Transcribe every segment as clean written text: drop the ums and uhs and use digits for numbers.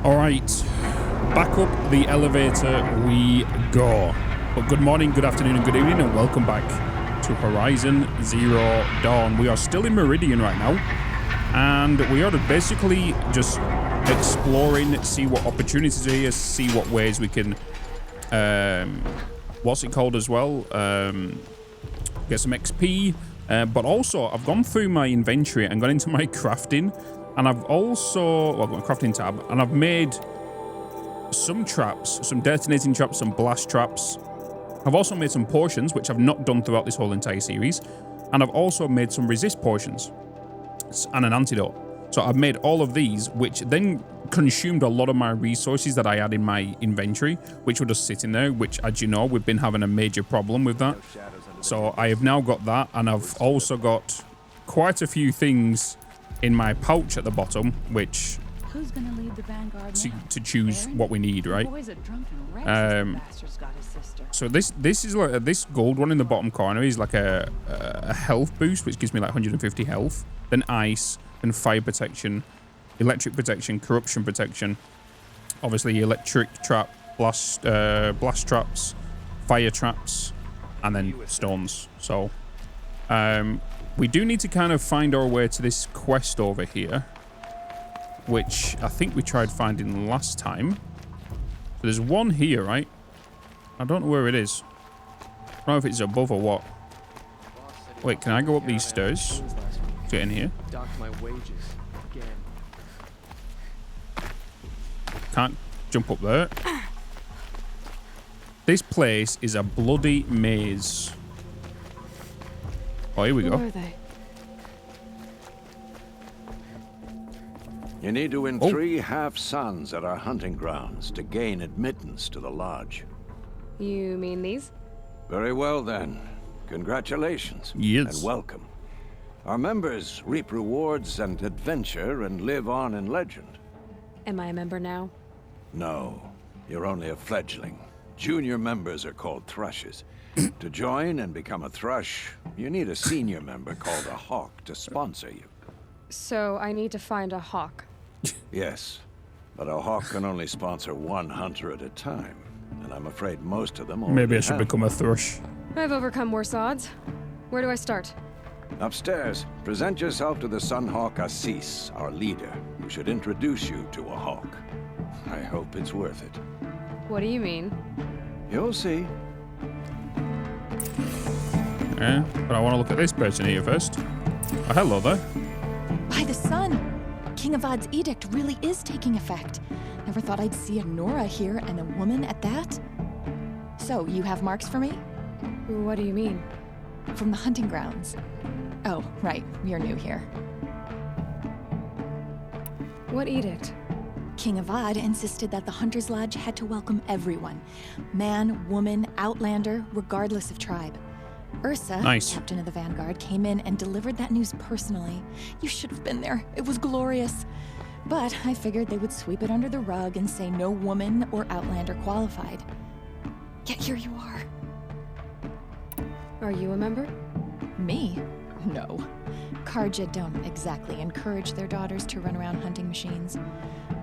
All right, back up the elevator we go. But good morning, good afternoon, and good evening, and welcome back to Horizon Zero Dawn. We are still in Meridian right now, and we are basically just exploring, see what opportunities are here, see what ways we can, what's it called as well, get some XP. But also, I've gone through my inventory and gone into my crafting, and I've also, well, I've got a crafting tab, and I've made some traps, some detonating traps, some blast traps. I've also made some potions, which I've not done throughout this whole entire series, and I've also made some resist potions and an antidote. So I've made all of these, which then consumed a lot of my resources that I had in my inventory, which were just sitting there, which, as you know, we've been having a major problem with that. So I have now got that, and I've also got quite a few things in my pouch at the bottom, which who's gonna lead the vanguard to choose what we need, right? So this is like this gold one in the bottom corner is like a health boost, which gives me like 150 health. Then ice, then fire protection, electric protection, corruption protection. Obviously electric trap, blast traps, fire traps, and then stones. So we do need to kind of find our way to this quest over here, which I think we tried finding last time. So there's one here, right? I don't know where it is. I don't know if it's above or what. Wait, can I go up these stairs? Get in here. Can't jump up there. This place is a bloody maze. Oh, here we go. Who are they? You need to win 3 half-suns at our hunting grounds to gain admittance to the lodge. You mean these? Very well, then. Congratulations. Yes. And welcome. Our members reap rewards and adventure and live on in legend. Am I a member now? No, you're only a fledgling. Junior members are called thrushes. To join and become a thrush, you need a senior member called a hawk to sponsor you. So I need to find a hawk. Yes, but a hawk can only sponsor 1 hunter at a time, and I'm afraid most of them Maybe I should have. become a thrush. I've overcome worse odds. Where do I start? Upstairs, present yourself to the Sunhawk Asus, our leader, who should introduce you to a hawk. I hope it's worth it. What do you mean? You'll see. Yeah, but I want to look at this person here first. Oh, hello there. By the sun! King Avad's edict really is taking effect. Never thought I'd see a Nora here and a woman at that. So, you have marks for me? What do you mean? From the hunting grounds. Oh, right, you're new here. What edict? King Avad insisted that the Hunter's Lodge had to welcome everyone. Man, woman, outlander, regardless of tribe. Ursa, Nice. captain of the Vanguard, came in and delivered that news personally. You should have been there. It was glorious. But I figured they would sweep it under the rug and say no woman or outlander qualified. Yet here you are. Are you a member? Me? No. Karja don't exactly encourage their daughters to run around hunting machines.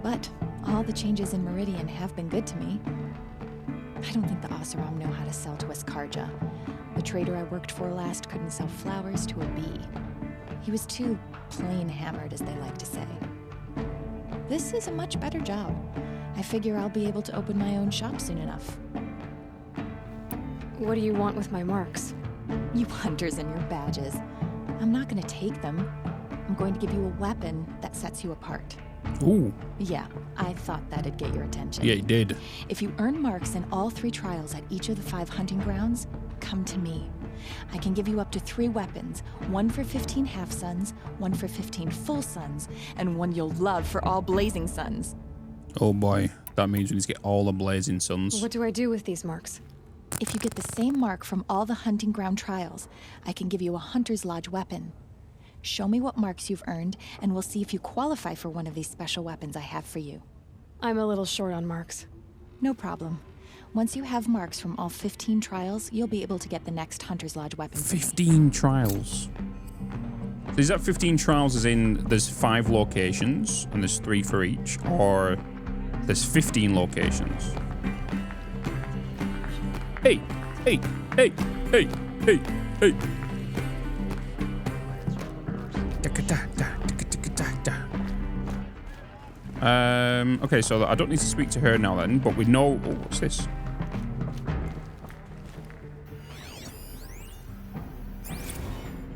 But all the changes in Meridian have been good to me. I don't think the Oseram know how to sell to us Karja. The trader I worked for last couldn't sell flowers to a bee. He was too plain hammered, as they like to say. This is a much better job. I figure I'll be able to open my own shop soon enough. What do you want with my marks? You hunters and your badges. I'm not gonna take them. I'm going to give you a weapon that sets you apart. Ooh. Yeah, I thought that'd get your attention. Yeah, you did. If you earn marks in all 3 trials at each of the 5 hunting grounds, come to me. I can give you up to 3 weapons, 1 for 15 half-suns, 1 for 15 full suns, and 1 you'll love for all blazing suns. Oh boy, that means we need to get all the blazing suns. What do I do with these marks? If you get the same mark from all the hunting ground trials, I can give you a Hunter's Lodge weapon. Show me what marks you've earned, and we'll see if you qualify for one of these special weapons I have for you. I'm a little short on marks. No problem. Once you have marks from all 15 trials, you'll be able to get the next Hunter's Lodge weapon. 15 trials. So is that 15 trials as in there's 5 locations and there's 3 for each? Or There's 15 locations. Hey, hey, hey, hey, hey, hey. Okay, so I don't need to speak to her now then, but we know... Oh, what's this?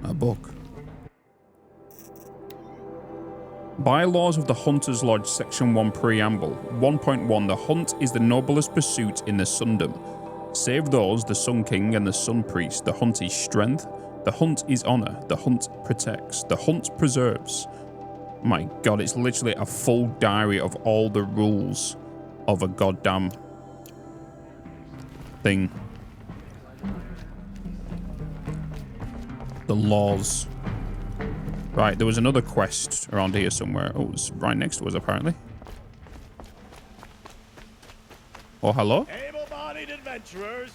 A book. Bylaws of the Hunter's Lodge, Section 1 Preamble. 1.1. The hunt is the noblest pursuit in the Sundom. Save those, the Sun King and the Sun Priest. The hunt is strength. The hunt is honor. The hunt protects. The hunt preserves. My God, it's literally a full diary of all the rules of a goddamn thing. The laws. Right, there was another quest around here somewhere. Oh, it was right next to us, apparently. Oh, hello? Able-bodied adventurers,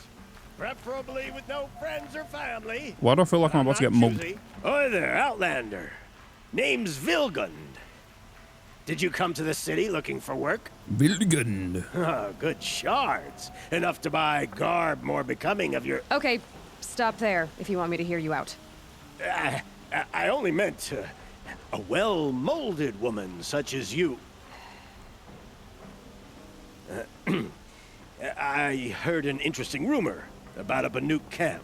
preferably with no friends or family. Why do I feel like I'm about to get mugged? Oi there, Outlander. Name's Vilgund. Did you come to the city looking for work? Vilgund. Good shards. Enough to buy garb more becoming of your... Okay, stop there if you want me to hear you out. I only meant a well-molded woman such as you. I heard an interesting rumor about a Banuk camp.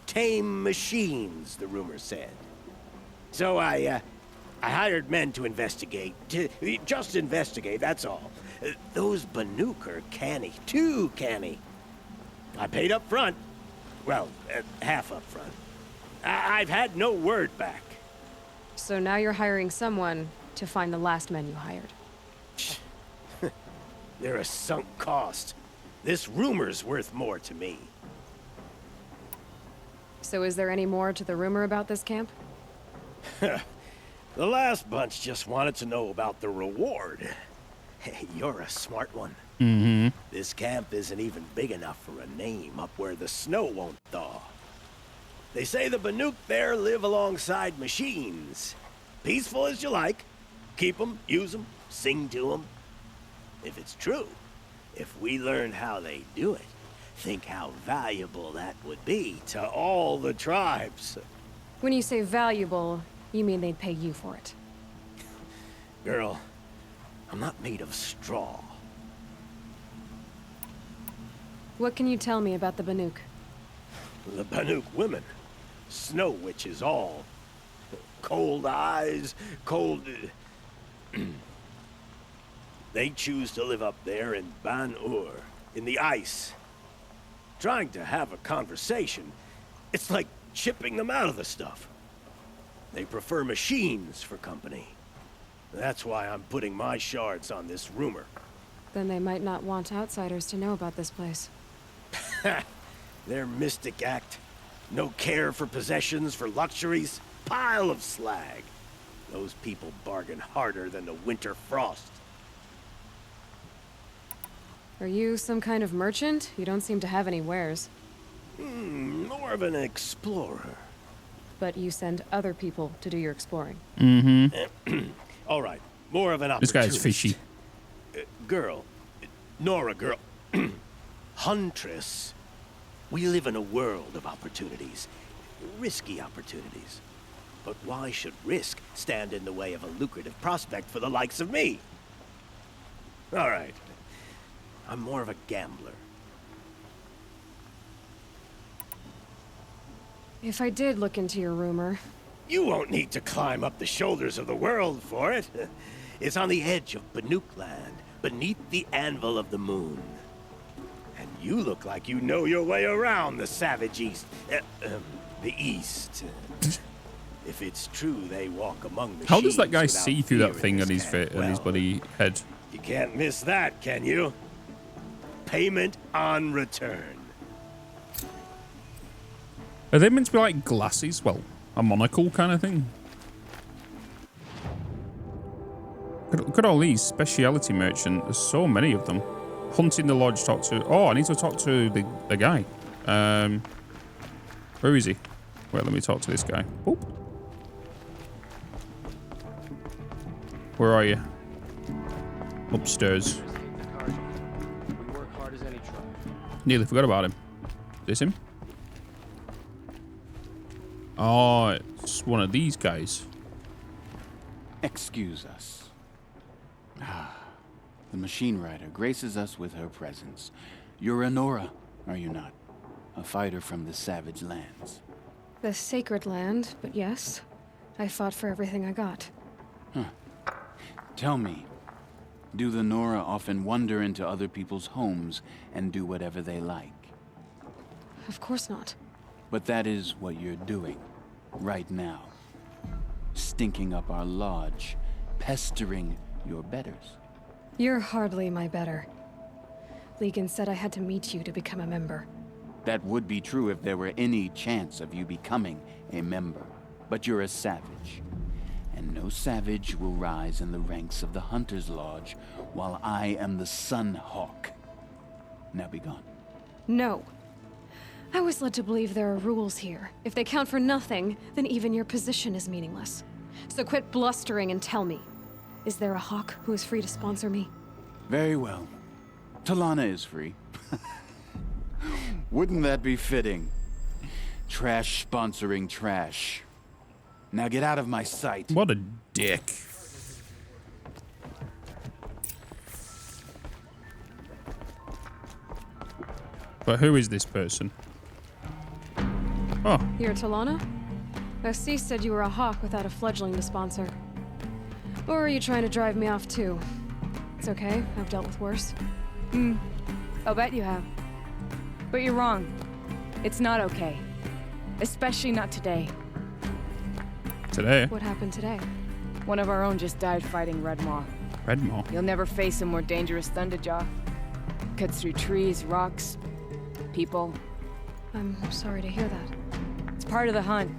Tame machines, the rumor said. So I hired men to investigate. Just investigate, that's all. Those Banuk are canny, too canny. I paid up front. Well, half up front. I've had no word back. So now you're hiring someone to find the last men you hired. They're a sunk cost. This rumor's worth more to me. So is there any more to the rumor about this camp? The last bunch just wanted to know about the reward. Hey, you're a smart one. Mm-hmm. This camp isn't even big enough for a name up where the snow won't thaw. They say the Banuk there live alongside machines. Peaceful as you like. Keep them, use them, sing to them. If it's true, if we learn how they do it, think how valuable that would be to all the tribes. When you say valuable, you mean they'd pay you for it. Girl, I'm not made of straw. What can you tell me about the Banuk? The Banuk women. Snow witches all. Cold eyes, cold... They choose to live up there in Ban-Ur, in the ice. Trying to have a conversation, it's like chipping them out of the stuff. They prefer machines for company. That's why I'm putting my shards on this rumor. Then they might not want outsiders to know about this place. Their mystic act. No care for possessions, for luxuries. Pile of slag. Those people bargain harder than the winter frost. Are you some kind of merchant? You don't seem to have any wares. More of an explorer. But you send other people to do your exploring. Mm-hmm. All right, more of an This opportunist. guy's fishy. Girl. Nora girl. Huntress. We live in a world of opportunities. Risky opportunities. But why should risk stand in the way of a lucrative prospect for the likes of me? All right. I'm more of a gambler. If I did look into your rumor... You won't need to climb up the shoulders of the world for it. It's on the edge of Banuk land, beneath the anvil of the moon. And you look like you know your way around the savage east. The east. If it's true they walk among the How does that guy without see through that fear thing in on his camp? fit, on his Well, bloody head? You can't miss that, can you? Payment on return. Are they meant to be like glasses? Well, a monocle kind of thing? Look at all these speciality merchant. There's so many of them. Hunting the lodge, talk to... Oh, I need to talk to the guy. Where is he? Wait, let me talk to this guy. Oh. Where are you? Upstairs. Nearly forgot about him. Is this him? Oh, it's one of these guys. Excuse us. The machine rider graces us with her presence. You're Nora, are you not? A fighter from the savage lands. The sacred land, but yes. I fought for everything I got. Tell me, do the Nora often wander into other people's homes and do whatever they like? Of course not. But that is what you're doing, right now. Stinking up our lodge, pestering your betters. You're hardly my better. Legan said I had to meet you to become a member. That would be true if there were any chance of you becoming a member. But you're a savage. And no savage will rise in the ranks of the Hunter's Lodge while I am the Sun Hawk. Now be gone. No. I was led to believe there are rules here. If they count for nothing, then even your position is meaningless. So quit blustering and tell me. Is there a Hawk who is free to sponsor me? Very well. Talana is free. Wouldn't that be fitting? Trash sponsoring trash. Now get out of my sight. What a dick. But who is this person? Oh, You're Talana? Asus said you were a Hawk without a fledgling to sponsor. Or are you trying to drive me off too? It's okay, I've dealt with worse. I'll bet you have. But you're wrong. It's not okay. Especially not today. today. What happened today? One of our own just died fighting Red Maw. Red Maw. You'll never face a more dangerous Thunderjaw. Cuts through trees, rocks, people. I'm sorry to hear that. It's part of the hunt.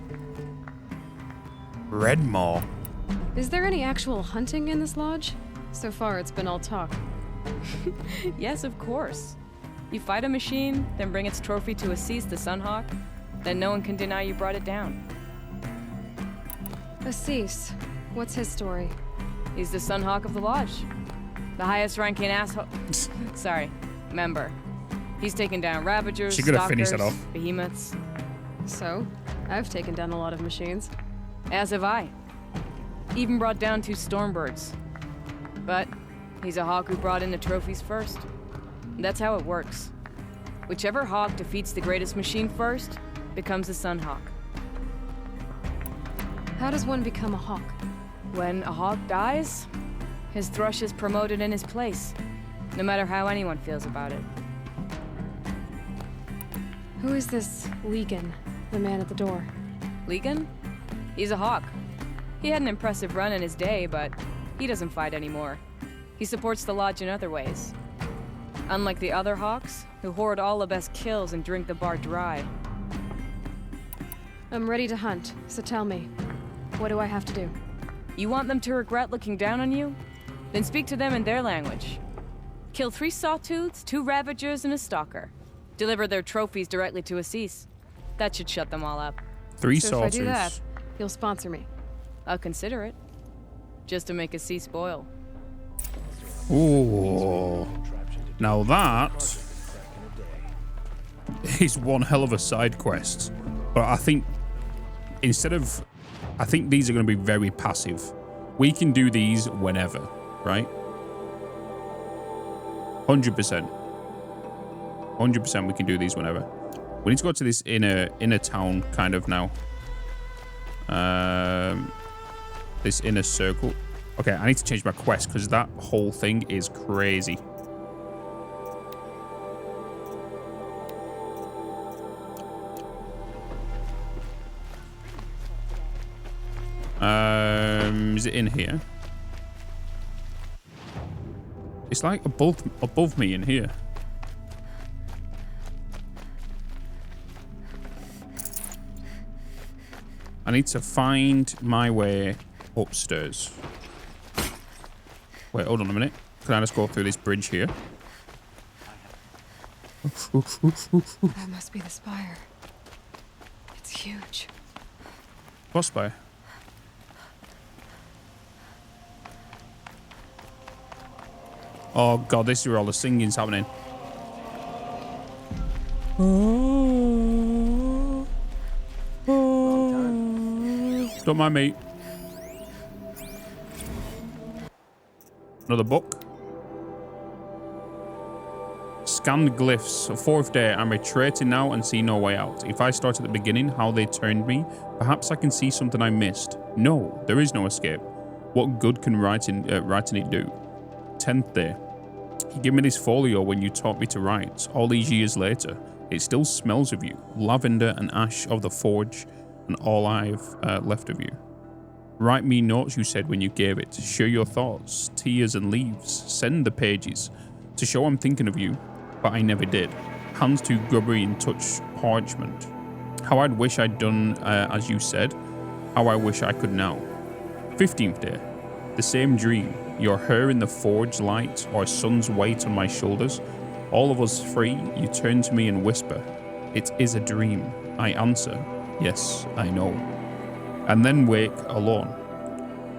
Red Maw. Is there any actual hunting in this lodge? So far, it's been all talk. Yes, of course. You fight a machine, then bring its trophy to Asus the Sunhawk, then no one can deny you brought it down. Asus, what's his story? He's the Sunhawk of the Lodge. The highest ranking asshole. Sorry, member. He's taken down Ravagers, She could have finished it Stalkers, off. Behemoths. So, I've taken down a lot of machines. As have I. Even brought down 2 Stormbirds. But he's a Hawk who brought in the trophies first. That's how it works. Whichever Hawk defeats the greatest machine first becomes a Sunhawk. How does one become a Hawk? When a Hawk dies, his thrush is promoted in his place, no matter how anyone feels about it. Who is this Legan, the man at the door? Legan? He's a Hawk. He had an impressive run in his day, but he doesn't fight anymore. He supports the Lodge in other ways. Unlike the other Hawks, who hoard all the best kills and drink the bar dry. I'm ready to hunt, so tell me, what do I have to do? You want them to regret looking down on you? Then speak to them in their language. Kill 3 Sawtooths, 2 Ravagers, and a Stalker. Deliver their trophies directly to Asus. That should shut them all up. 3 So if I do that, saucers. you'll sponsor me. I'll consider it. Just to make Asus boil. Ooh. Now that is one hell of a side quest. But I think I think these are going to be very passive. We can do these whenever, right? 100%. 100% we can do these whenever. We need to go to this inner town kind of now. This inner circle. Okay, I need to change my quest because that whole thing is crazy. Is it in here? It's like above me in here. I need to find my way upstairs. Wait, hold on a minute. Can I just go through this bridge here? That must be the spire. It's huge. What spire? Oh god, this is where all the singing's happening. Don't mind me. Another book. Scanned glyphs. 4th day. I'm retreating now and see no way out. If I start at the beginning, how they turned me, perhaps I can see something I missed. No, there is no escape. What good can writing it do? 10th day. You gave me this folio when you taught me to write. All these years later, it still smells of you. Lavender and ash of the forge, and all I've left of you. Write me notes, you said when you gave it. Share your thoughts, tears and leaves. Send the pages to show I'm thinking of you, but I never did. Hands too grubby and touch parchment. How I'd wish I'd done as you said. How I wish I could now. 15th day. The same dream. Your hair in the forge light, or sun's weight on my shoulders. All of us free, you turn to me and whisper, "It is a dream." I answer, "Yes, I know." And then wake alone.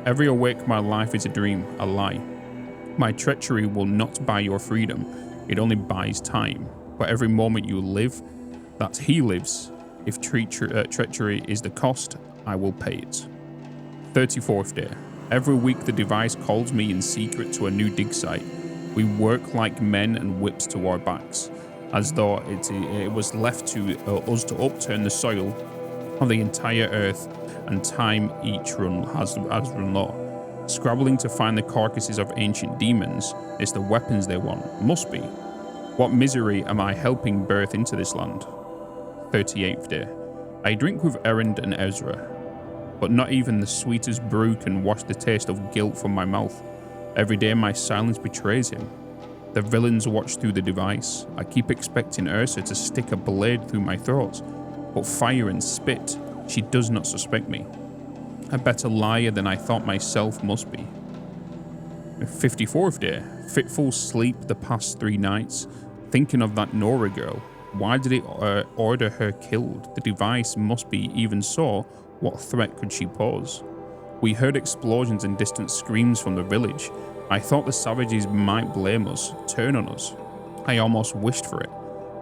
Every awake my life is a dream, a lie. My treachery will not buy your freedom, it only buys time. But every moment you live, that he lives. If treachery is the cost, I will pay it. 34th day. Every week the device calls me in secret to a new dig site. We work like men and whips to our backs, as though it was left to us to upturn the soil of the entire earth, and time each run has run low. Scrabbling to find the carcasses of ancient demons is the weapons they want. Must be. What misery am I helping birth into this land? 38th day. I drink with Erend and Ezra, but not even the sweetest brew can wash the taste of guilt from my mouth. Every day my silence betrays him. The villains watch through the device. I keep expecting Ursa to stick a blade through my throat, but fire and spit, she does not suspect me. A better liar than I thought myself must be. 54th day. Fitful sleep the past 3 nights, thinking of that Nora girl. Why did it order her killed? The device must be. Even so, what threat could she pose? We heard explosions and distant screams from the village. I thought the savages might blame us, turn on us. I almost wished for it,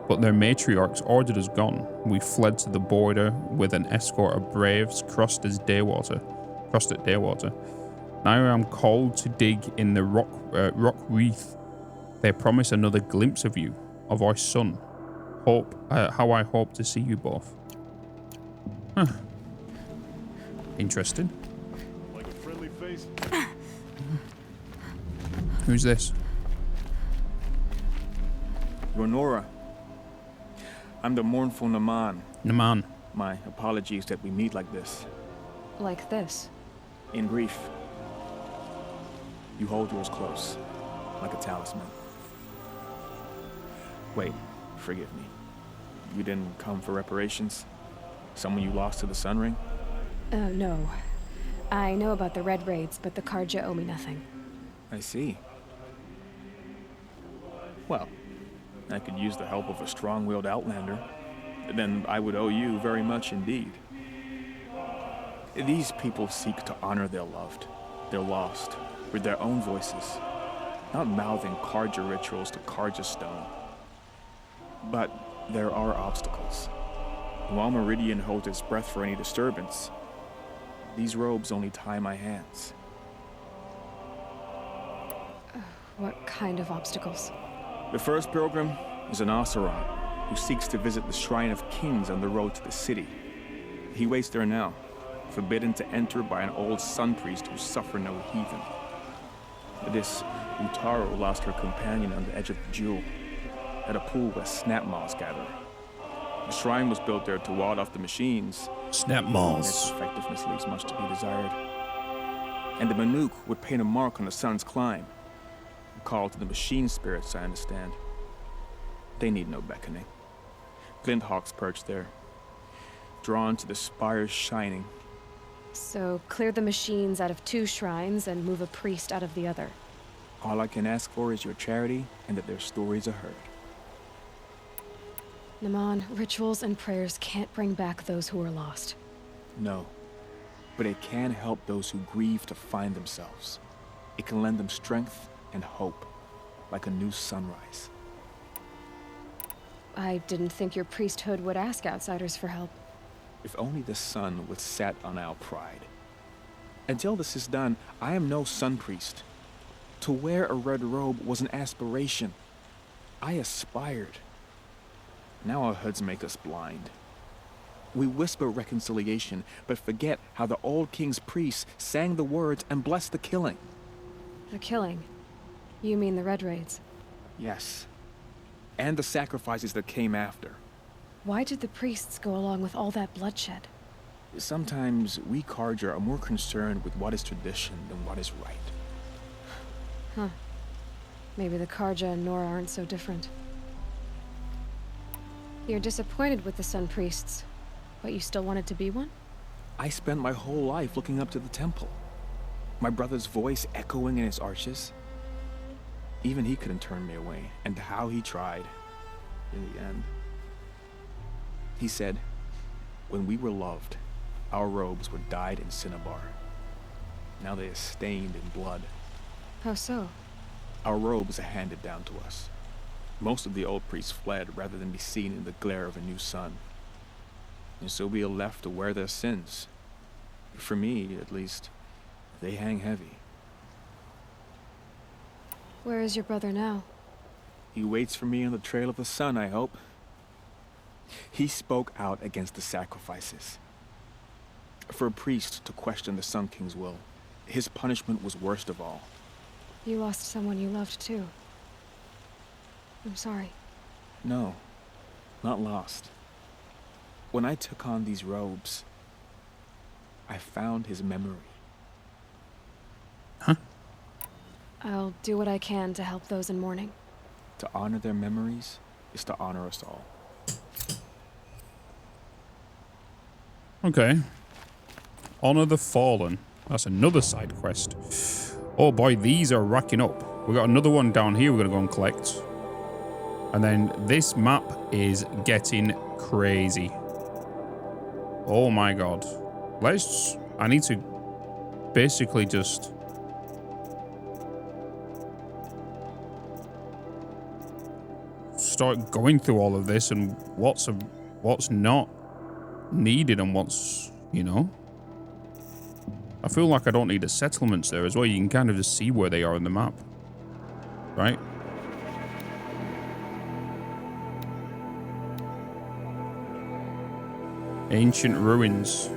but their matriarchs ordered us gone. We fled to the border with an escort of braves, crossed at Daywater. Now I am called to dig in the rock wreath. They promise another glimpse of you, of our son. How I hope to see you both. Huh. Interesting. Like a friendly face. Who's this? You're Nora. I'm the mournful Naman. Naman. My apologies that we meet like this. Like this. In grief. You hold yours close, like a talisman. Wait, forgive me. You didn't come for reparations? Someone you lost to the Sun Ring? No. I know about the Red Raids, but the Karja owe me nothing. I see. Well, I could use the help of a strong-willed outlander. Then I would owe you very much indeed. These people seek to honor their loved, their lost, with their own voices, not mouthing Karja rituals to Karja stone. But there are obstacles. While Meridian holds its breath for any disturbance, these robes only tie my hands. What kind of obstacles? The first pilgrim is an Oseram who seeks to visit the Shrine of Kings on the road to the city. He waits there now, forbidden to enter by an old sun priest who suffered no heathen. This Utaro lost her companion on the edge of the jewel, at a pool where snap moths gather. The shrine was built there to ward off the machines. Snap and moths. its effectiveness leaves much to be desired. And the Manuk would paint a mark on the sun's climb. A call to the machine spirits, I understand. They need no beckoning. Glint hawks perch there, drawn to the spire's shining. So, clear the machines out of 2 shrines and move a priest out of the other. All I can ask for is your charity and that their stories are heard. Naman, rituals and prayers can't bring back those who are lost. No, but it can help those who grieve to find themselves. It can lend them strength and hope, like a new sunrise. I didn't think your priesthood would ask outsiders for help. If only the sun would set on our pride. Until this is done, I am no sun priest. To wear a red robe was an aspiration. I aspired. Now our hoods make us blind. We whisper reconciliation, but forget how the old king's priests sang the words and blessed the killing. The killing? You mean the Red Raids? Yes. And the sacrifices that came after. Why did the priests go along with all that bloodshed? Sometimes we Carja are more concerned with what is tradition than what is right. Huh. Maybe the Carja and Nora aren't so different. You're disappointed with the Sun Priests, but you still wanted to be one? I spent my whole life looking up to the temple. My brother's voice echoing in its arches. Even he couldn't turn me away, and how he tried. In the end. He said, when we were loved, our robes were dyed in cinnabar. Now they are stained in blood. How so? Our robes are handed down to us. Most of the old priests fled rather than be seen in the glare of a new sun. And so we are left to wear their sins. For me, at least, they hang heavy. Where is your brother now? He waits for me on the trail of the sun, I hope. He spoke out against the sacrifices. For a priest to question the Sun King's will, his punishment was worst of all. You lost someone you loved too. I'm sorry. No, not lost. When I took on these robes, I found his memory. Huh? I'll do what I can to help those in mourning. To honor their memories is to honor us all. Okay. Honor the Fallen. That's another side quest. Oh boy, these are racking up. We got another one down here we're going to go and collect. And then this map is getting crazy. Oh my god. I need to basically just start going through all of this and what's not needed and what's, you know. I feel like I don't need the settlements there as well. You can kind of just see where they are in the map. Right? Ancient ruins.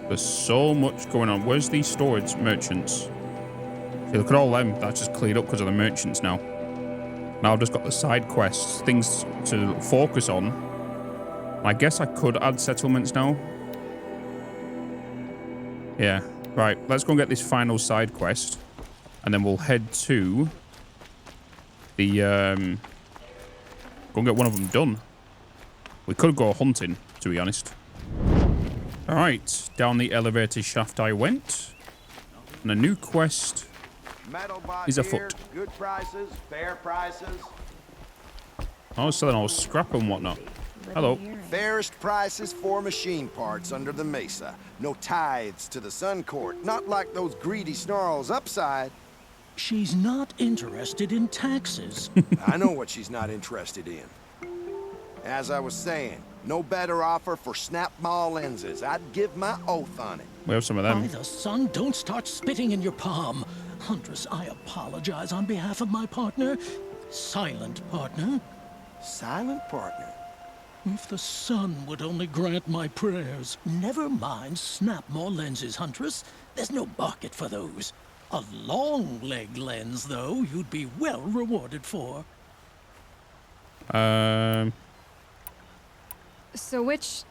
There's so much going on. Where's these storage merchants? See, look at all them. That's just cleared up because of the merchants now. Now I've just got the side quests, things to focus on. I guess I could add settlements now. Yeah. Right, let's go and get this final side quest. And then we'll head to the, go and get one of them done. We could go hunting, to be honest. Alright, down the elevator shaft I went. And a new quest is afoot. Good prices, fair prices. I was selling all scrap and whatnot. Hello. Fairest prices for machine parts under the mesa. No tithes to the Sun Court, not like those greedy snarls upside. She's not interested in taxes. I know what she's not interested in. As I was saying, no better offer for snap maw lenses. I'd give my oath on it. We have some of them. By the sun, don't start spitting in your palm. Huntress, I apologize on behalf of my partner. Silent partner. Silent partner? If the sun would only grant my prayers. Never mind snap maw lenses, Huntress. There's no market for those. A long leg lens, though, you'd be well rewarded for. So which,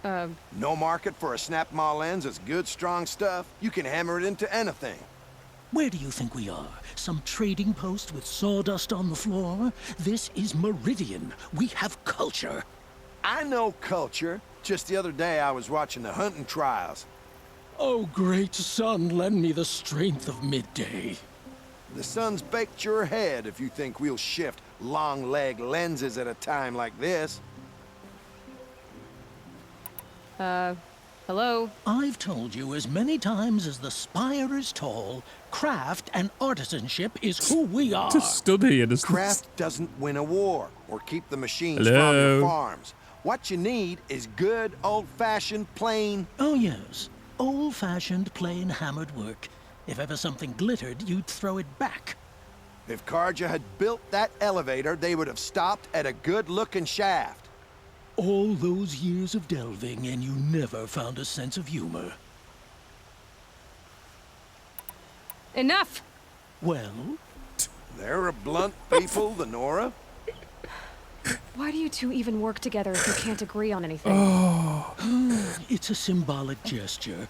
No market for a snap maw lens is good, strong stuff. You can hammer it into anything. Where do you think we are? Some trading post with sawdust on the floor? This is Meridian. We have culture. I know culture. Just the other day I was watching the hunting trials. Oh, great sun, lend me the strength of midday. The sun's baked your head if you think we'll shift long leg lenses at a time like this. Hello? I've told you as many times as the spire is tall, craft and artisanship is who we are. Just stood here. Just Craft doesn't win a war or keep the machines Hello? from your farms. What you need is good, old-fashioned, plain... Oh, yes. Old-fashioned, plain hammered work. If ever something glittered, you'd throw it back. If Karja had built that elevator, they would have stopped at a good-looking shaft. All those years of delving, and you never found a sense of humor. Enough! Well, They're a blunt people, the Nora. Why do you two even work together if you can't agree on anything? it's a symbolic gesture.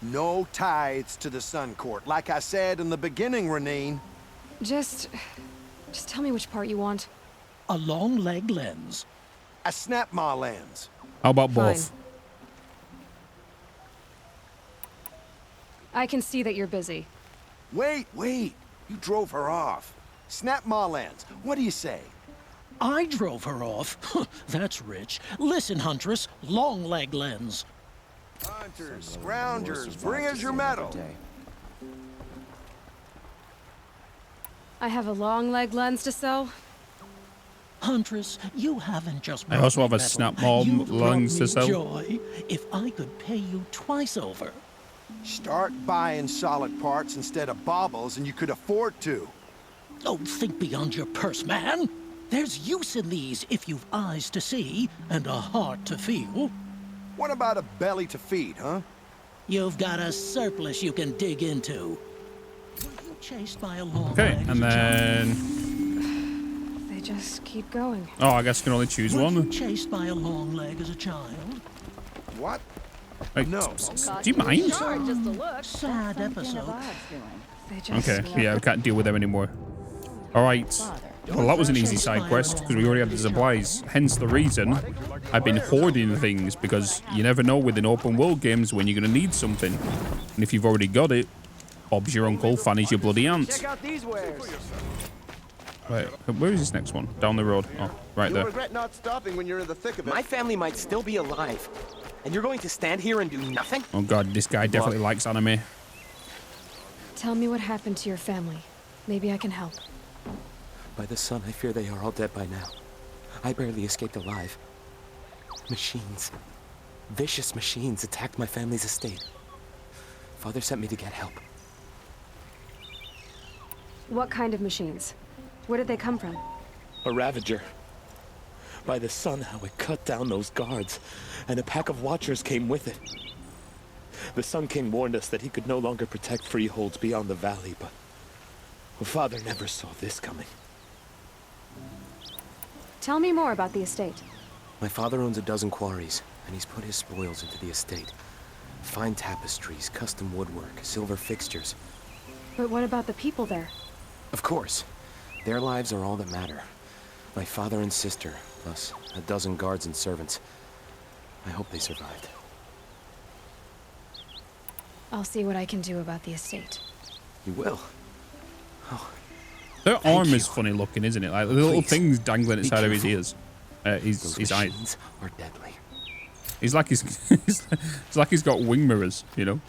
No tithes to the Sun Court. Like I said in the beginning, Renine. Just tell me which part you want. A long leg lens. A snap-maw lens. How about both? Fine. I can see that you're busy. Wait. You drove her off. Snap-maw lens. What do you say? I drove her off. That's rich. Listen, Huntress, long leg lens. Hunters, scroungers, bring us your medal. I have a long leg lens to sell. Huntress, you haven't just I also brought have me a metal. snap-maw You've brought lens to me sell. Joy, if I could pay you twice over. Start buying solid parts instead of baubles, and you could afford to. Oh, think beyond your purse, man. There's use in these if you've eyes to see and a heart to feel. What about a belly to feed, huh? You've got a surplus you can dig into. Were you chased by a long Okay, leg and as a child? then... They just keep going. Oh, I guess I can only choose Were you one. chased by a long leg as a child? What? Wait, No. do you mind? Just a look. Sad episode. They just... Okay, yeah, we can't deal with them anymore. Alright. Well, that was an easy side quest, because we already had the supplies. Hence the reason I've been hoarding things, because you never know with an open world games when you're going to need something. And if you've already got it, Bob's your uncle, Fanny's your bloody aunt. Check out these wares. Right, where is this next one? Down the road. Oh, right You'll there. regret not stopping when you're in the thick of it. My family might still be alive, and you're going to stand here and do nothing? Oh god, this guy definitely likes anime. Tell me what happened to your family. Maybe I can help. By the sun, I fear they are all dead by now. I barely escaped alive. Machines. Vicious machines attacked my family's estate. Father sent me to get help. What kind of machines? Where did they come from? A Ravager. By the sun, how it cut down those guards, and a pack of watchers came with it. The Sun King warned us that he could no longer protect freeholds beyond the valley, but Father never saw this coming. Tell me more about the estate. My father owns a dozen quarries, and he's put his spoils into the estate. Fine tapestries, custom woodwork, silver fixtures. But what about the people there? Of course. Their lives are all that matter. My father and sister, plus a dozen guards and servants. I hope they survived. I'll see what I can do about the estate. You will? Oh. Their arm is funny looking, isn't it? Like the little Please, things dangling be inside of his careful. ears. Those His eyes. machines are deadly. He's like it's like he's got wing mirrors, you know.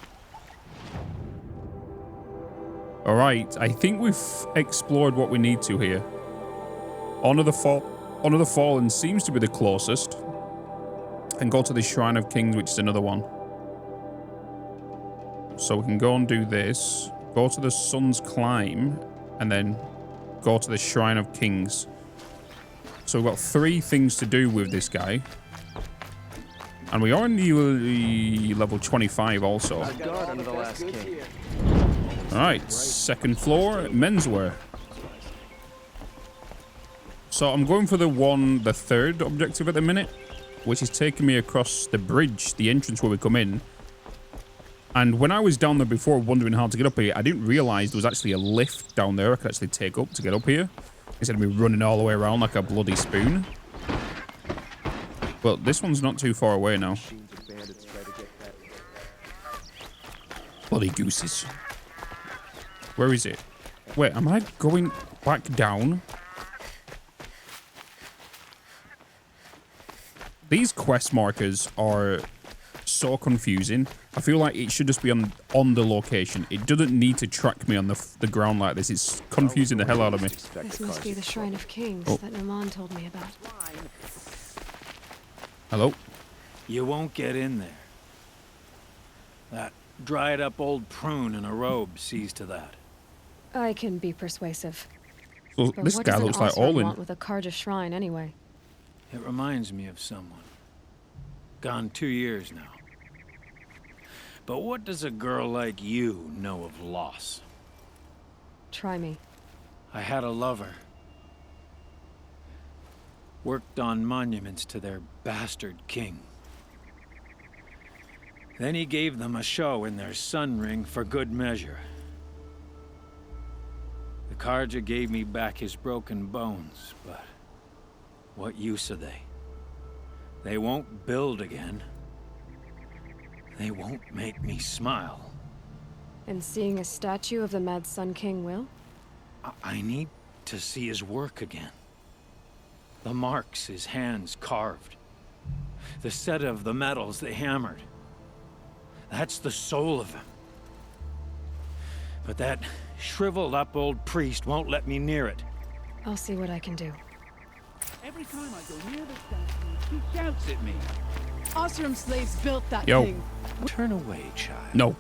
All right, I think we've explored what we need to here. Honor the Fallen seems to be the closest, and go to the Shrine of Kings, which is another one. So we can go and do this. Go to the Sun's Climb, and then go to the Shrine of Kings. So we've got 3 things to do with this guy. And we are in the level 25 also. Alright, second floor, menswear. So I'm going for the third objective at the minute, which is taking me across the bridge, the entrance where we come in. And when I was down there before wondering how to get up here, I didn't realize there was actually a lift down there I could actually take up to get up here, instead of me running all the way around like a bloody spoon. But this one's not too far away now. Bloody gooses. Where is it? Wait, am I going back down? These quest markers are so confusing. I feel like it should just be on the location. It doesn't need to track me on the ground like this. It's confusing the hell out of me. This must be the Shrine of Kings that Naman told me about. Hello? You won't get in there. That dried up old prune in a robe sees to that. I can be persuasive. So But this what guy does an looks like Osram Olin. want with a Karja shrine anyway? It reminds me of someone. Gone 2 years now. But what does a girl like you know of loss? Try me. I had a lover. Worked on monuments to their bastard king. Then he gave them a show in their sun ring for good measure. The Karja gave me back his broken bones, but what use are they? They won't build again. They won't make me smile. And seeing a statue of the Mad Sun King will? I need to see his work again. The marks his hands carved. The set of the metals they hammered. That's the soul of him. But that shriveled up old priest won't let me near it. I'll see what I can do. Every time I go near the statue, he shouts at me. Osram slaves built that Yo. thing. Turn away, child. No.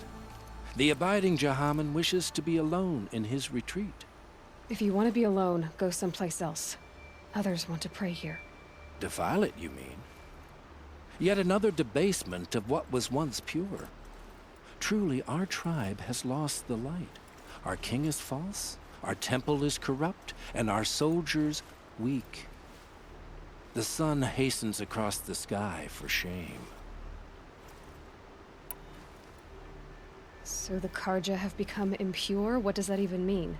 The abiding Jahaman wishes to be alone in his retreat. If you want to be alone, go someplace else. Others want to pray here. Defile it, you mean? Yet another debasement of what was once pure. Truly, our tribe has lost the light. Our king is false, our temple is corrupt, and our soldiers weak. The sun hastens across the sky for shame. So the Karja have become impure? What does that even mean?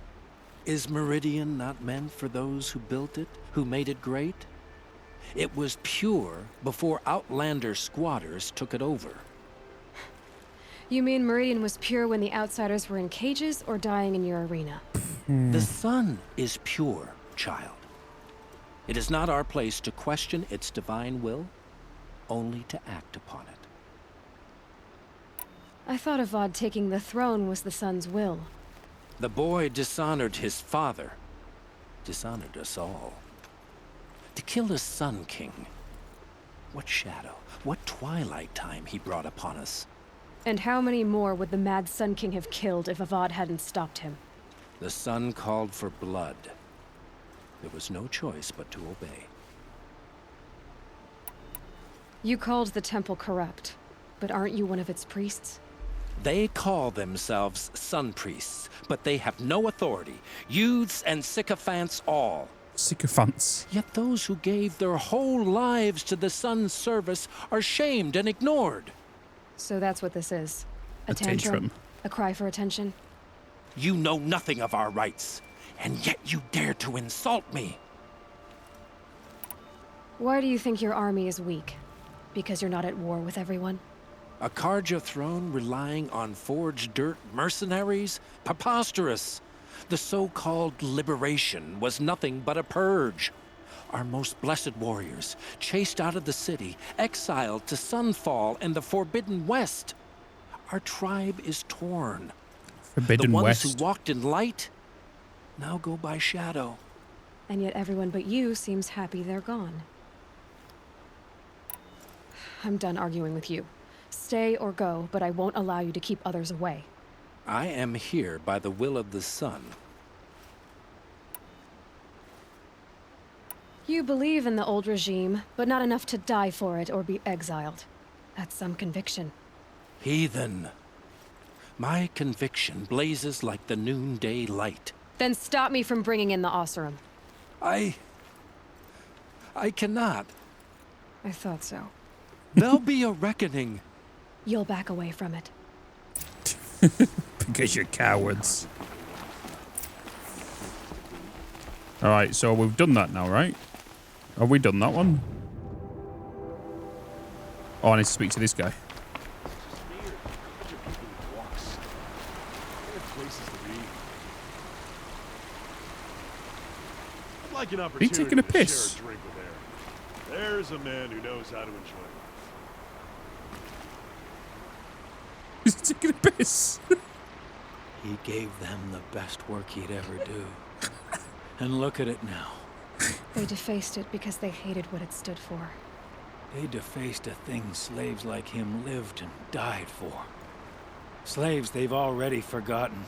Is Meridian not meant for those who built it, who made it great? It was pure before outlander squatters took it over. You mean Meridian was pure when the outsiders were in cages or dying in your arena? The sun is pure, child. It is not our place to question its divine will, only to act upon it. I thought Avad taking the throne was the sun's will. The boy dishonored his father, dishonored us all. To kill the Sun King. What shadow, what twilight time he brought upon us. And how many more would the Mad Sun King have killed if Avad hadn't stopped him? The sun called for blood. There was no choice but to obey. You called the temple corrupt, but aren't you one of its priests? They call themselves sun priests, but they have no authority. Youths and sycophants all. Sycophants. Yet those who gave their whole lives to the sun's service are shamed and ignored. So that's what this is. A tantrum. A cry for attention? You know nothing of our rights, and yet you dare to insult me. Why do you think your army is weak? Because you're not at war with everyone? A Karja throne relying on forged dirt mercenaries? Preposterous! The so-called liberation was nothing but a purge. Our most blessed warriors, chased out of the city, exiled to Sunfall and the Forbidden West. Our tribe is torn. Forbidden the ones West. who walked in light now go by shadow. And yet everyone but you seems happy they're gone. I'm done arguing with you. Stay or go, but I won't allow you to keep others away. I am here by the will of the sun. You believe in the old regime, but not enough to die for it or be exiled. That's some conviction. Heathen. My conviction blazes like the noonday light. Then stop me from bringing in the Osram. I cannot. I thought so. There'll be a reckoning. You'll back away from it. Because you're cowards. Alright, so we've done that now, right? Have we done that one? Oh, I need to speak to this guy. I'd like an Are you opportunity taking a to piss? share a drink with Aaron. There's a man who knows how to enjoy taking a piss. He gave them the best work he'd ever do. And look at it now. They defaced it because they hated what it stood for. They defaced a thing slaves like him lived and died for. Slaves they've already forgotten.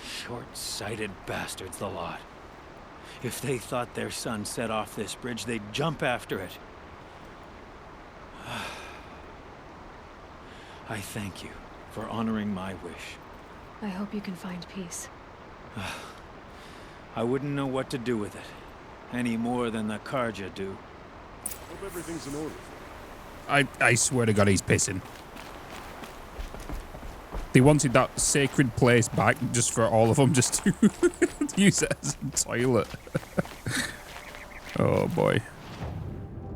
Short-sighted bastards, the lot. If they thought their son set off this bridge, they'd jump after it. I thank you for honoring my wish. I hope you can find peace. I wouldn't know what to do with it, any more than the Karja do. Hope everything's in order. I swear to God, he's pissing. They wanted that sacred place back just for all of them, just to use it as a toilet. Oh boy.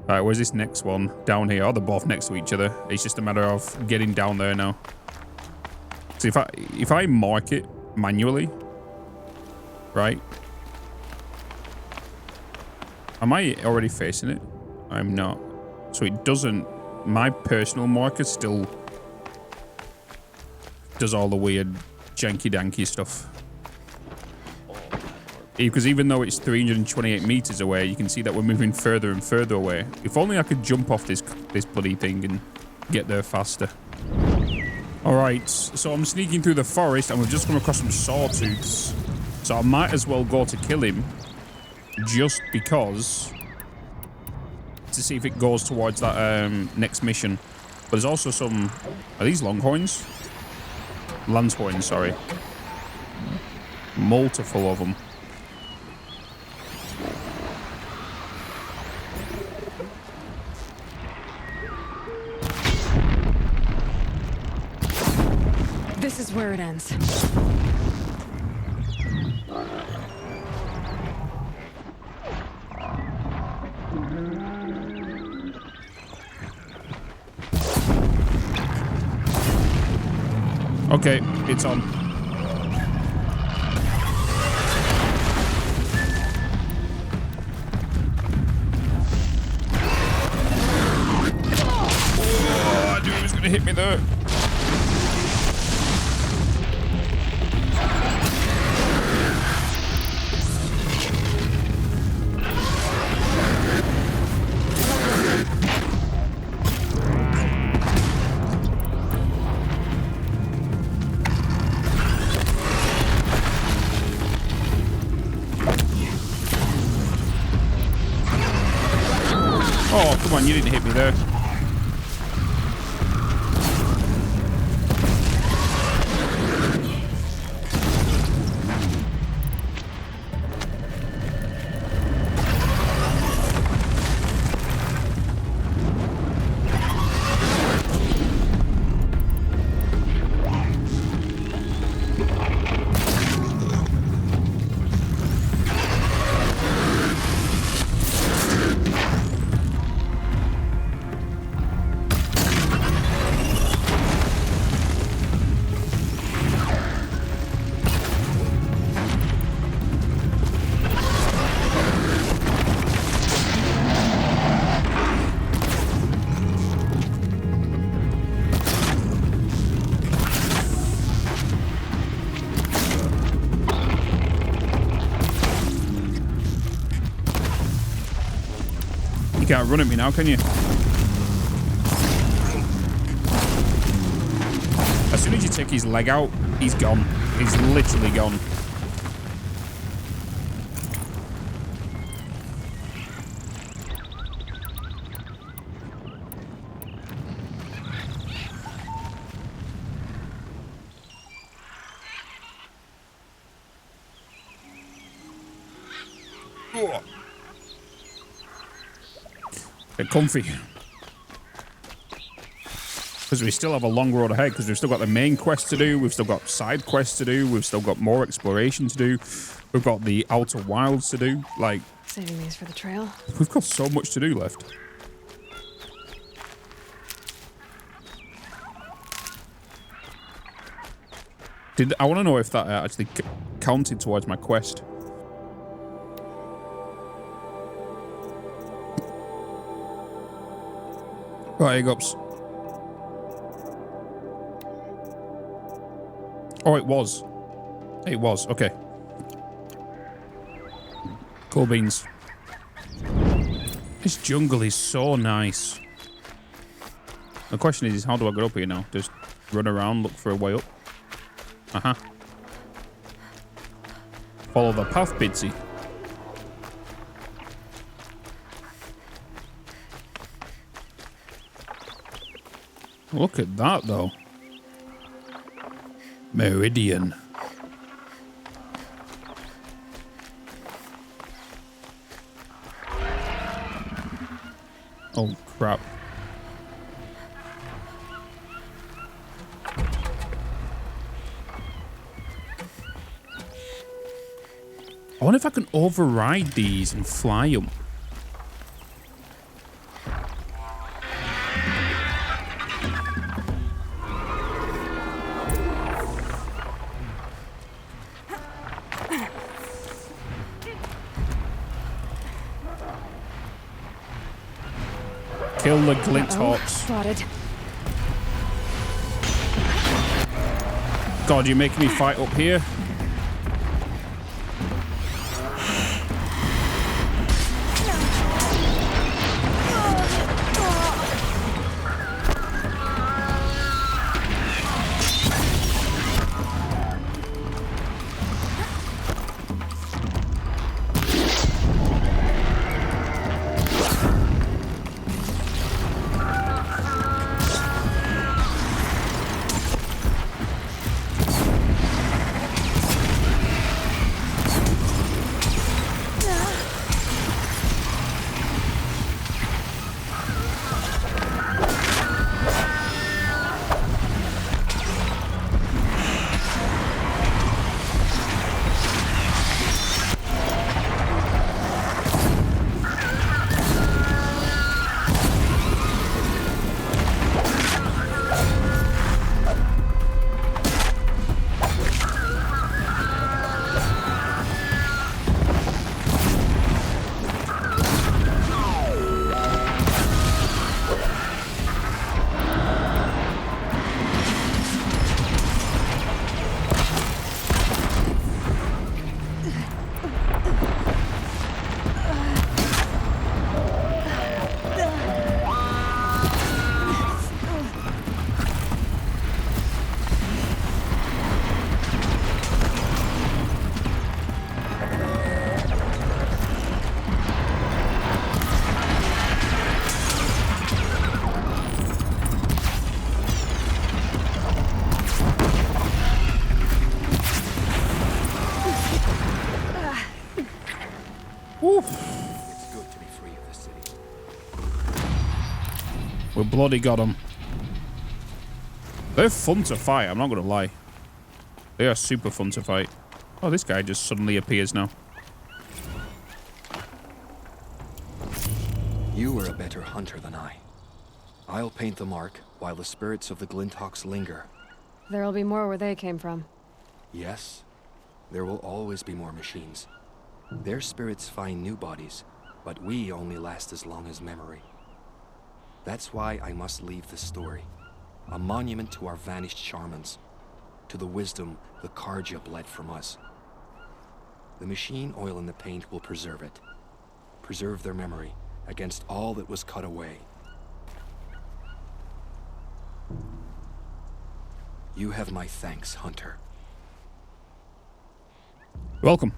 Alright, where's this next one? Down here. Oh, they're both next to each other. It's just a matter of getting down there now. So if I mark it manually, right? Am I already facing it? I'm not. So it doesn't. My personal marker still does all the weird janky-danky stuff. Because even though it's 328 meters away, you can see that we're moving further and further away. If only I could jump off this bloody thing and get there faster. Alright, so I'm sneaking through the forest and we've just come across some sawtooths. So I might as well go to kill him just because, to see if it goes towards that next mission. But there's also some, are these longhorns? Lanthorns, sorry. Multiple of them. This is where it ends. Okay, it's on. Oh, I knew he was going to hit me there. Oh, come on, you didn't hit me there. You can't run at me now, can you? As soon as you take his leg out, he's gone. He's literally gone. They're comfy. Because we still have a long road ahead, because we've still got the main quest to do, we've still got side quests to do, we've still got more exploration to do, we've got the Outer Wilds to do. Like, saving these for the trail. We've got so much to do left. I want to know if that actually counted towards my quest. Right, hiccups. Oh, it was. It was. Okay. Cool beans. This jungle is so nice. The question is how do I get up here now? Just run around, look for a way up. Uh-huh. Follow the path, Bitzy. Look at that, though. Meridian. Oh, crap. I wonder if I can override these and fly them. Kill the glint hawks. Spotted. God, you're making me fight up here. We bloody got them. They're fun to fight, I'm not going to lie. They are super fun to fight. Oh, this guy just suddenly appears now. You are a better hunter than I. I'll paint the mark while the spirits of the Glinthawks linger. There'll be more where they came from. Yes, there will always be more machines. Their spirits find new bodies, but we only last as long as memory. That's why I must leave this story. A monument to our vanished shamans, to the wisdom the Karja bled from us. The machine oil in the paint will preserve it. Preserve their memory against all that was cut away. You have my thanks, Hunter. Welcome.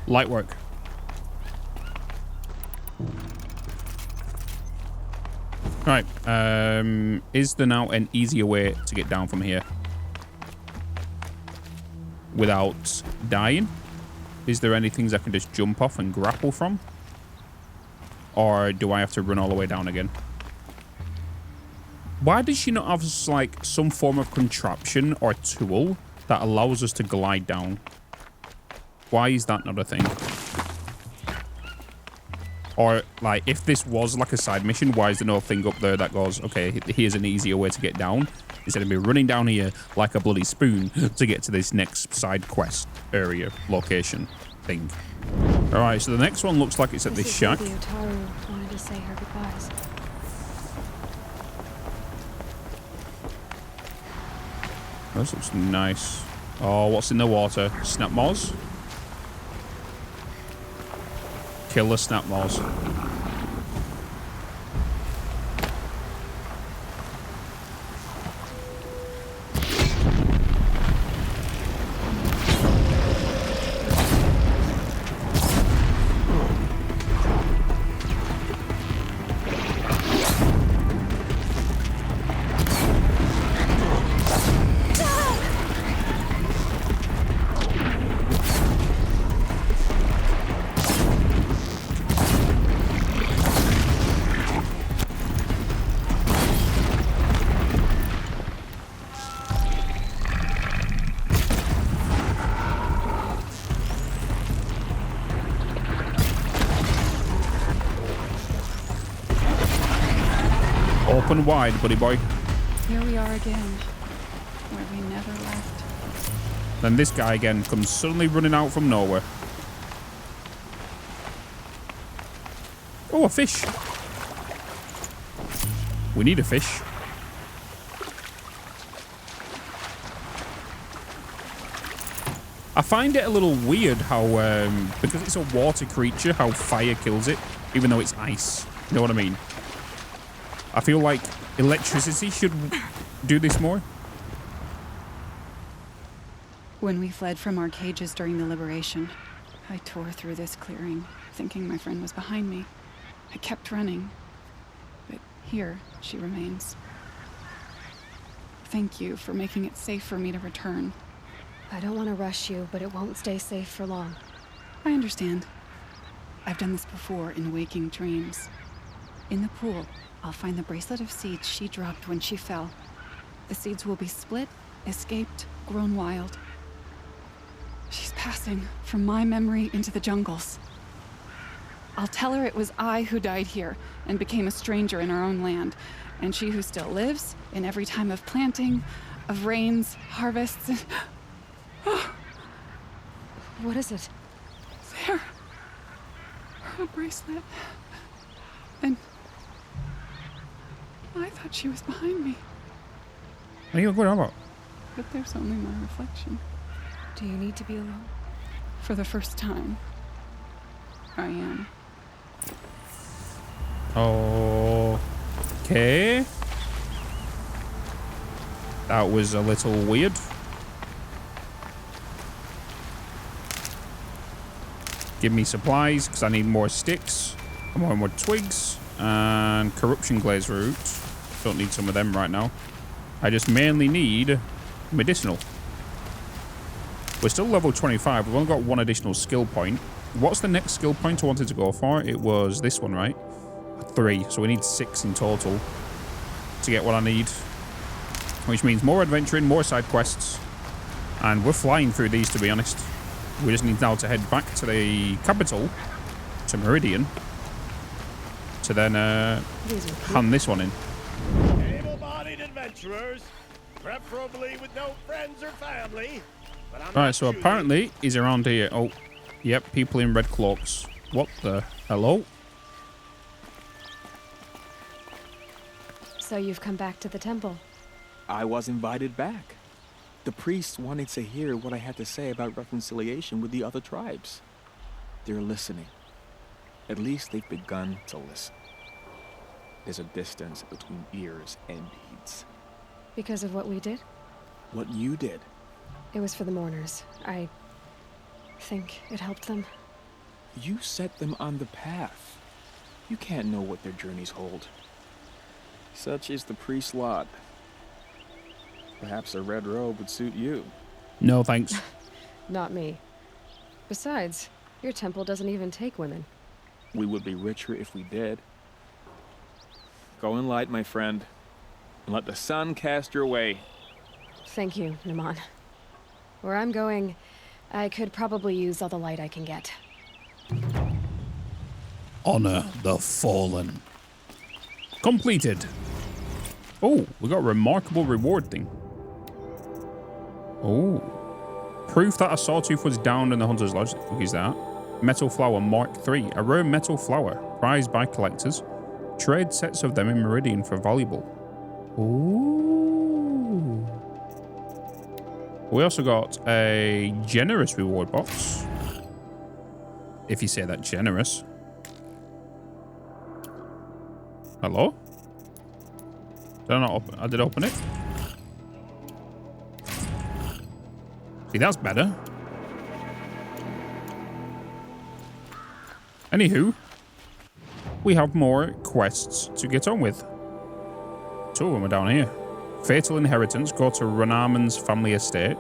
Light work. Right, is there now an easier way to get down from here without dying? Is there any things I can just jump off and grapple from? Or do I have to run all the way down again? Why does she not have like some form of contraption or tool that allows us to glide down? Why is that not a thing? Or, like, if this was like a side mission, why is there no thing up there that goes, okay, here's an easier way to get down, instead of me running down here like a bloody spoon to get to this next side quest area, location, thing. Alright, so the next one looks like it's at this shack. Maybe Utaru wanted to say her goodbyes. This looks nice. Oh, what's in the water? Snap maws? Killer snap maws. Open wide, buddy boy. Here we are again, where we never left. Then this guy again comes suddenly running out from nowhere. Oh, a fish. We need a fish. I find it a little weird how, because it's a water creature, how fire kills it, even though it's ice. You know what I mean? I feel like electricity should do this more. When we fled from our cages during the liberation, I tore through this clearing, thinking my friend was behind me. I kept running, but here she remains. Thank you for making it safe for me to return. I don't want to rush you, but it won't stay safe for long. I understand. I've done this before in waking dreams. In the pool, I'll find the bracelet of seeds she dropped when she fell. The seeds will be split, escaped, grown wild. She's passing from my memory into the jungles. I'll tell her it was I who died here and became a stranger in our own land, and she who still lives in every time of planting, of rains, harvests, and... What is it? There. Her bracelet. And... I thought she was behind me. What are you going on about? But there's only my reflection. Do you need to be alone? For the first time, I am. Okay. That was a little weird. Give me supplies, because I need more sticks. More twigs. And corruption glaze root. Don't need some of them right now. I just mainly need medicinal. We're still level 25. We've only got one additional skill point. What's the next skill point I wanted to go for? It was this one, right? 3. So we need 6 in total to get what I need. Which means more adventuring, more side quests. And we're flying through these, to be honest. We just need now to head back to the capital, to Meridian, to then hand this one in. Able-bodied adventurers, preferably with no friends or family. But I'm Alright, so apparently he's around here. Oh, yep, people in red cloaks. What the? Hello? So you've come back to the temple. I was invited back. The priests wanted to hear what I had to say about reconciliation with the other tribes. They're listening. At least they've begun to listen. There's a distance between ears and deeds. Because of what we did? What you did. It was for the mourners. I think it helped them. You set them on the path. You can't know what their journeys hold. Such is the priest's lot. Perhaps a red robe would suit you. No, thanks. Not me. Besides, your temple doesn't even take women. We would be richer if we did. Go in light, my friend, and let the sun cast your way. Thank you, Naman. Where I'm going, I could probably use all the light I can get. Honor the fallen. Completed. Oh, we got a remarkable reward thing. Oh. Proof that a sawtooth was downed in the Hunter's Lodge. Who's that? Metal flower Mark III. A rare metal flower. Prized by collectors. Trade sets of them in Meridian for valuable. Ooh. We also got a generous reward box. If you say that generous. Hello? Did I not open? I did open it. See, that's better. Anywho, we have more quests to get on with. Two of them are down here. Fatal Inheritance. Go to Runarman's family estate.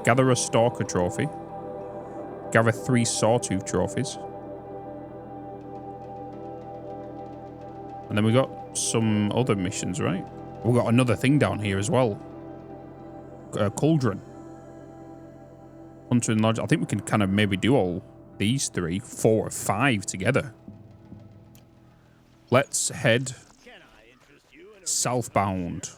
Gather a Stalker trophy. Gather 3 Sawtooth trophies. And then we got some other missions, right? We got another thing down here as well. Cauldron. Hunter and Lodge. I think we can kind of maybe do all these 3, 4, or 5 together. Let's head southbound.